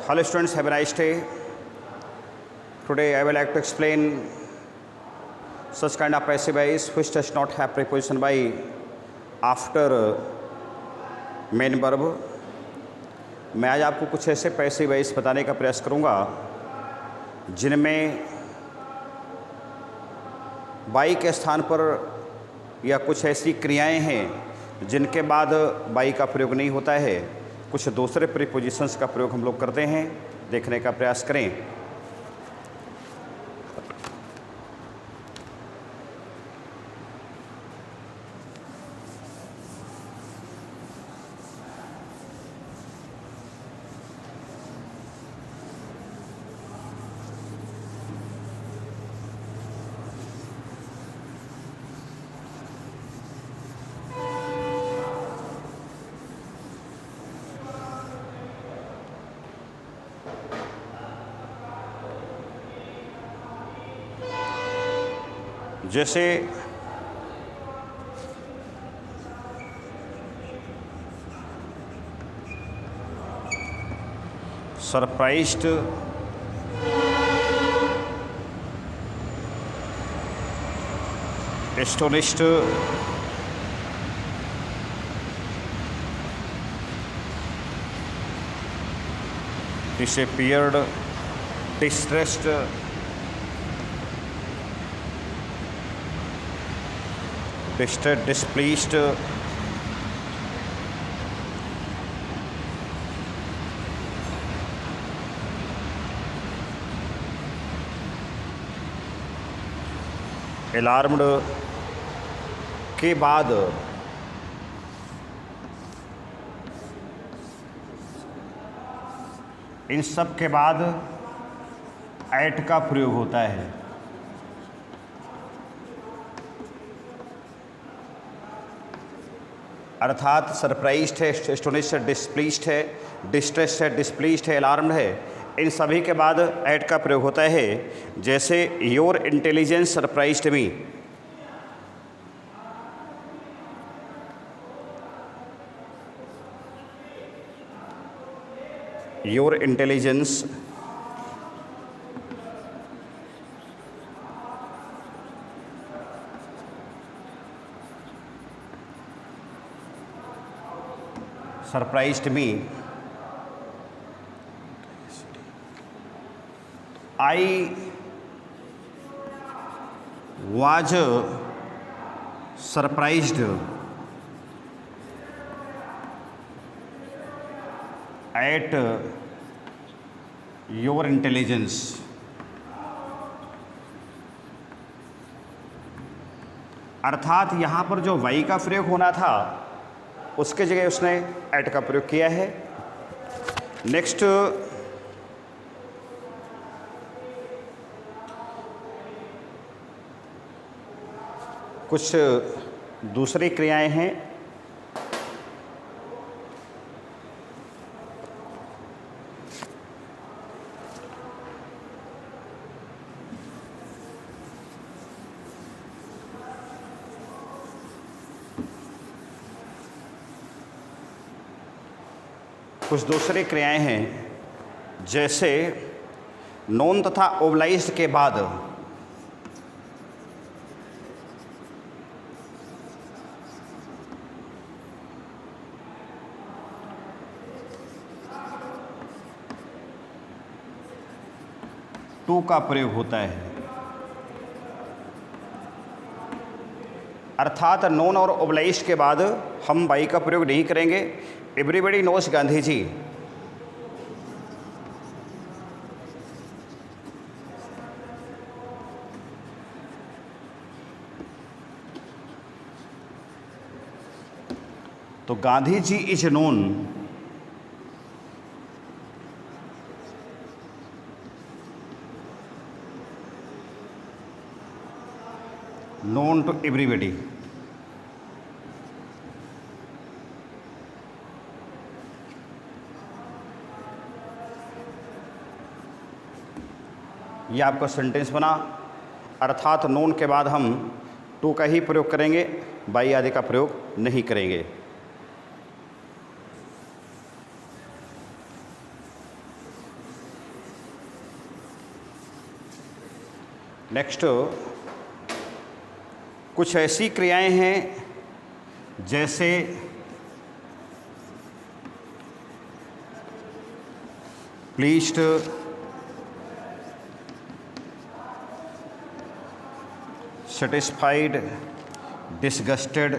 Hello students, have a nice day. Today I will like to explain such kind of passive voice which does not have preposition by after main verb. मैं आज आपको कुछ ऐसे passive voice बताने का प्रयास करूंगा जिनमें बाई के स्थान पर या कुछ ऐसी क्रियाएं हैं जिनके बाद बाई का प्रयोग नहीं होता है, कुछ दूसरे प्रीपोजिशंस का प्रयोग हम लोग करते हैं। देखने का प्रयास करें। जैसे surprised, astonished, disappeared, distressed, distressed, displeased, alarmed के बाद इन सब के बाद एट का प्रयोग होता है। अर्थात सरप्राइज्ड है, एस्टोनिश्ड है, डिस्प्लीस्ड है, डिस्ट्रेस्ड है, डिस्प्लीस्ड है, अलार्म्ड है, इन सभी के बाद एट का प्रयोग होता है। जैसे your intelligence surprised me, your intelligence surprised me. I was surprised at your intelligence. अर्थात यहाँ पर जो वाई का प्रयोग होना था उसके जगह उसने एट का प्रयोग किया है। नेक्स्ट कुछ दूसरी क्रियाएं हैं। कुछ दूसरी क्रियाएं हैं जैसे नॉन तथा ओबलाइज्ड के बाद टू का प्रयोग होता है। अर्थात नॉन और ओबलाइज्ड के बाद हम बाई का प्रयोग नहीं करेंगे। एवरीबडी नोस गांधी जी, तो Gandhi ji is known known to everybody. यह आपका सेंटेंस बना। अर्थात नोन के बाद हम टू का ही प्रयोग करेंगे, बाई आदि का प्रयोग नहीं करेंगे। नेक्स्ट, कुछ ऐसी क्रियाएं हैं जैसे प्लीज्ड, सेटिस्फाइड, डिसगस्टेड,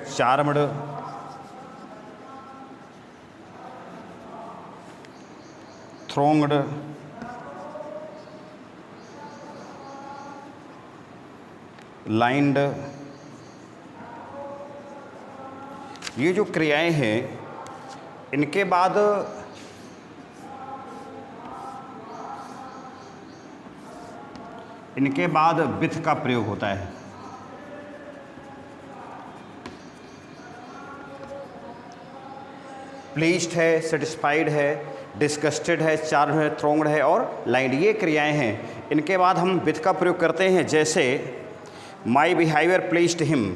चार्मड, थ्रोंग्ड, लाइंड। ये जो क्रियाएं हैं, इनके बाद विथ का प्रयोग होता है। प्लीज्ड है, सेटिस्फाइड है, डिस्गस्टेड है, चार्म्ड है, थ्रोंग्ड है और लाइंड, ये क्रियाएं हैं। इनके बाद हम विथ का प्रयोग करते हैं, जैसे my behaviour pleased him,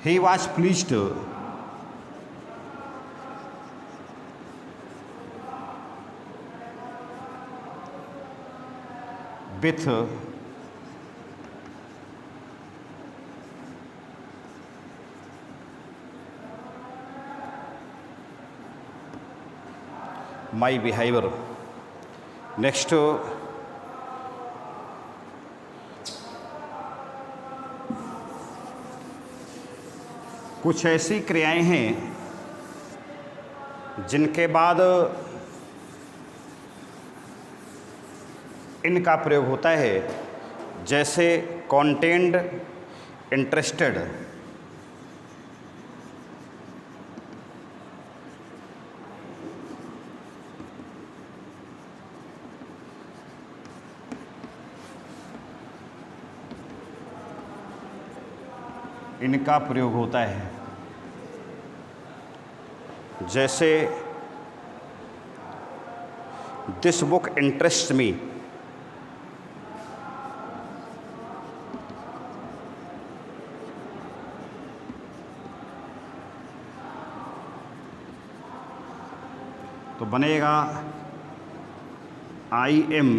he was pleased, with my behavior. Next, कुछ ऐसी क्रियाएं हैं जिनके बाद इनका प्रयोग होता है, जैसे कॉन्टेंड, इंटरेस्टेड, इनका प्रयोग होता है। जैसे दिस बुक इंटरेस्ट मी, तो बनेगा I am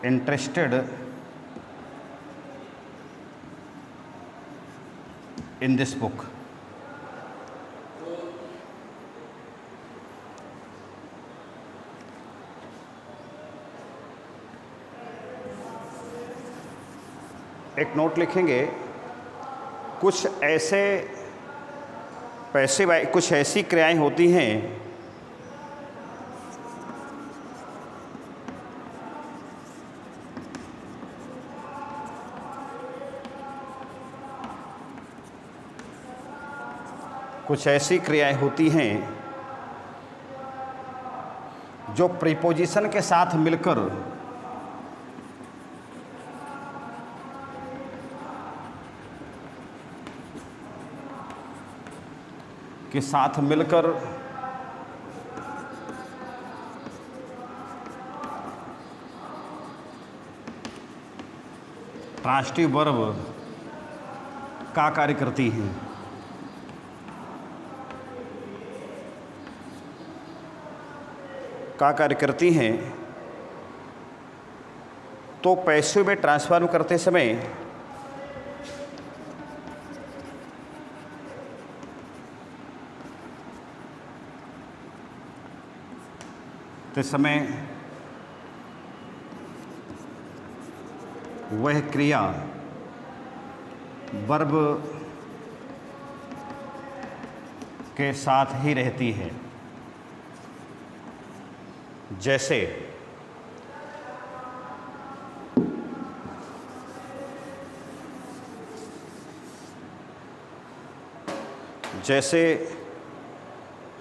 interested in this book. एक नोट लिखेंगे, कुछ ऐसी क्रियाएं होती हैं जो प्रीपोजिशन के साथ मिलकर ट्रांजिटिव वर्ब का कार्य करती हैं, तो पैसिव में ट्रांसफॉर्म करते समय वह क्रिया वर्ब के साथ ही रहती है। जैसे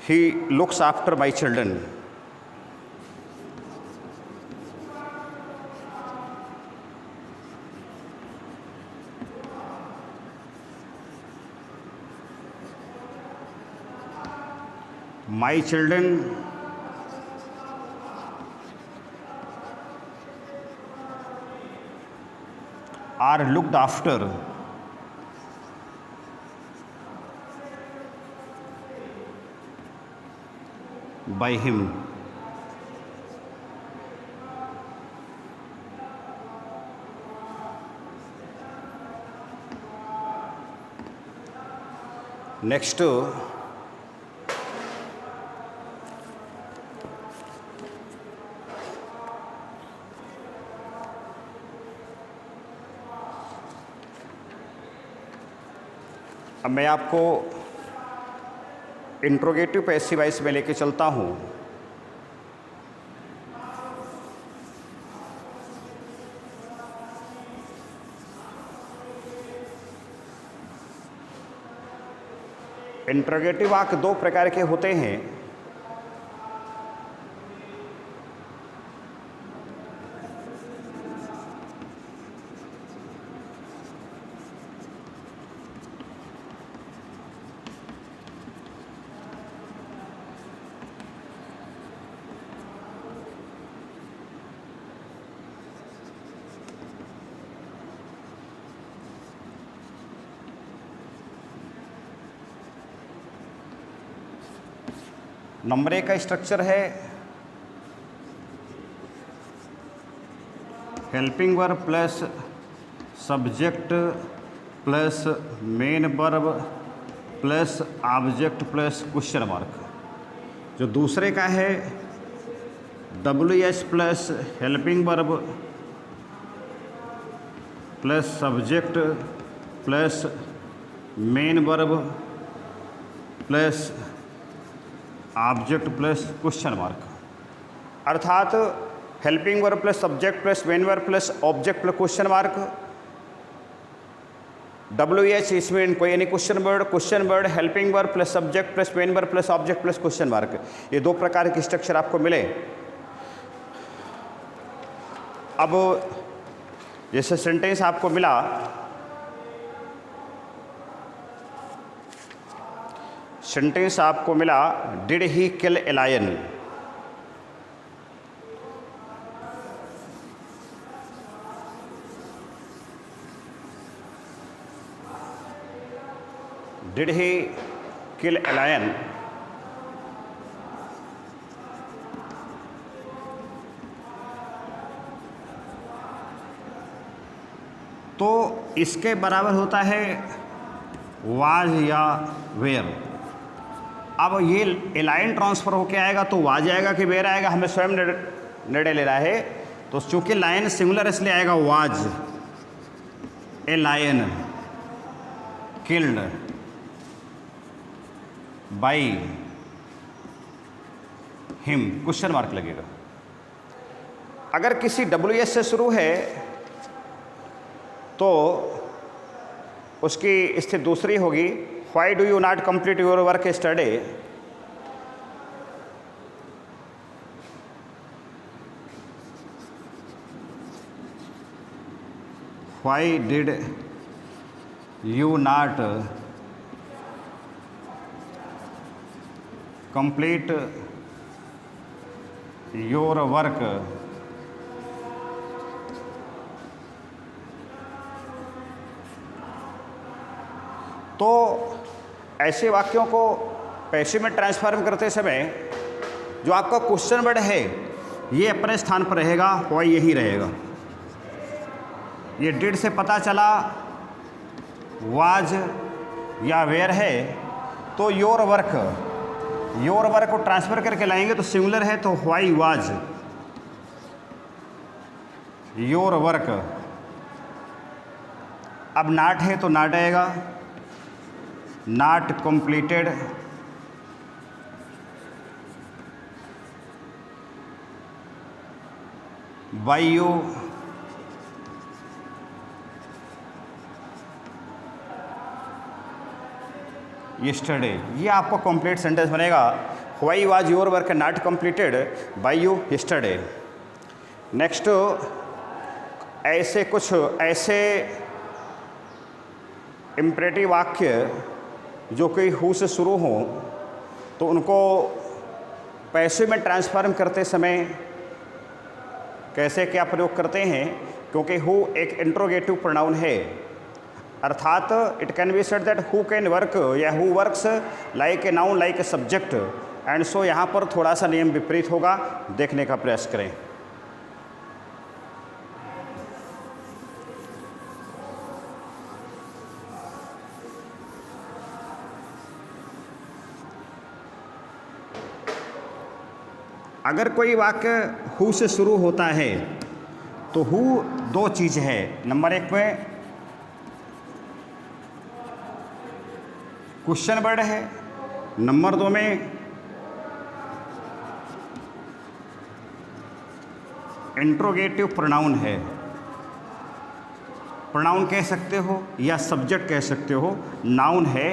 he looks after my children, my children are looked after by him. Next, अब मैं आपको इंट्रोगेटिव पैसिव वॉइस में लेके चलता हूँ। इंट्रोगेटिव वाक्य दो प्रकार के होते हैं। नंबर 1 का स्ट्रक्चर है helping verb plus subject plus main verb plus object plus question mark. जो दूसरे का है WH plus helping verb plus subject plus main verb plus object plus question mark. अर्थात helping verb plus subject plus main verb plus object plus question mark. WH इसमें कोई यानी question word helping verb plus subject plus main verb plus object plus question mark. ये दो प्रकार के structure आपको मिले। अब जैसे सेंटेंस आपको मिला, सेंटेंस आपको मिला did he kill a lion. Did he kill a lion. तो इसके बराबर होता है वाज या वेयर। अब ये ए लाइन ट्रांसफर होके आएगा तो वाज आएगा कि वेयर आएगा, हमें स्वयं निर्णय ले रहा है। तो चूंकि लाइन सिंगुलर इसलिए आएगा was a lion killed by him, question mark लगेगा। अगर किसी WH से शुरू है तो उसकी स्थिति दूसरी होगी, why do you not complete your work study. Why did you not complete your work तो ऐसे वाक्यों को पैसिव में ट्रांसफॉर्म करते समय जो आपका क्वेश्चन वर्ड है ये अपने स्थान पर रहेगा, व्हाई यही रहेगा। ये डिड से पता चला वाज या वेयर है तो योर वर्क को ट्रांसफर करके लाएंगे तो सिंगुलर है तो व्हाई वाज योर वर्क। अब नॉट है तो नॉट आएगा, not completed by you yesterday. ये आपको कंप्लीट सेंटेंस बनेगा, why was your work not completed by you yesterday. Next, ऐसे इम्परेटिव वाक्य जो कि हु से शुरू हों तो उनको पैसिव में ट्रांसफॉर्म करते समय कैसे क्या प्रयोग करते हैं, क्योंकि हु एक इंट्रोगेटिव प्रोनाउन है, अर्थात it can be said that who can work या who works like a noun like a subject, and so यहाँ पर थोड़ा सा नियम विपरीत होगा, देखने का प्रयास करें। अगर कोई वाक्य हु से शुरू होता है तो हु दो चीज़ है, नंबर एक में क्वेश्चन वर्ड है, नंबर दो में इंट्रोगेटिव प्रोनाउन है। प्रोनाउन कह सकते हो या सब्जेक्ट कह सकते हो, नाउन है,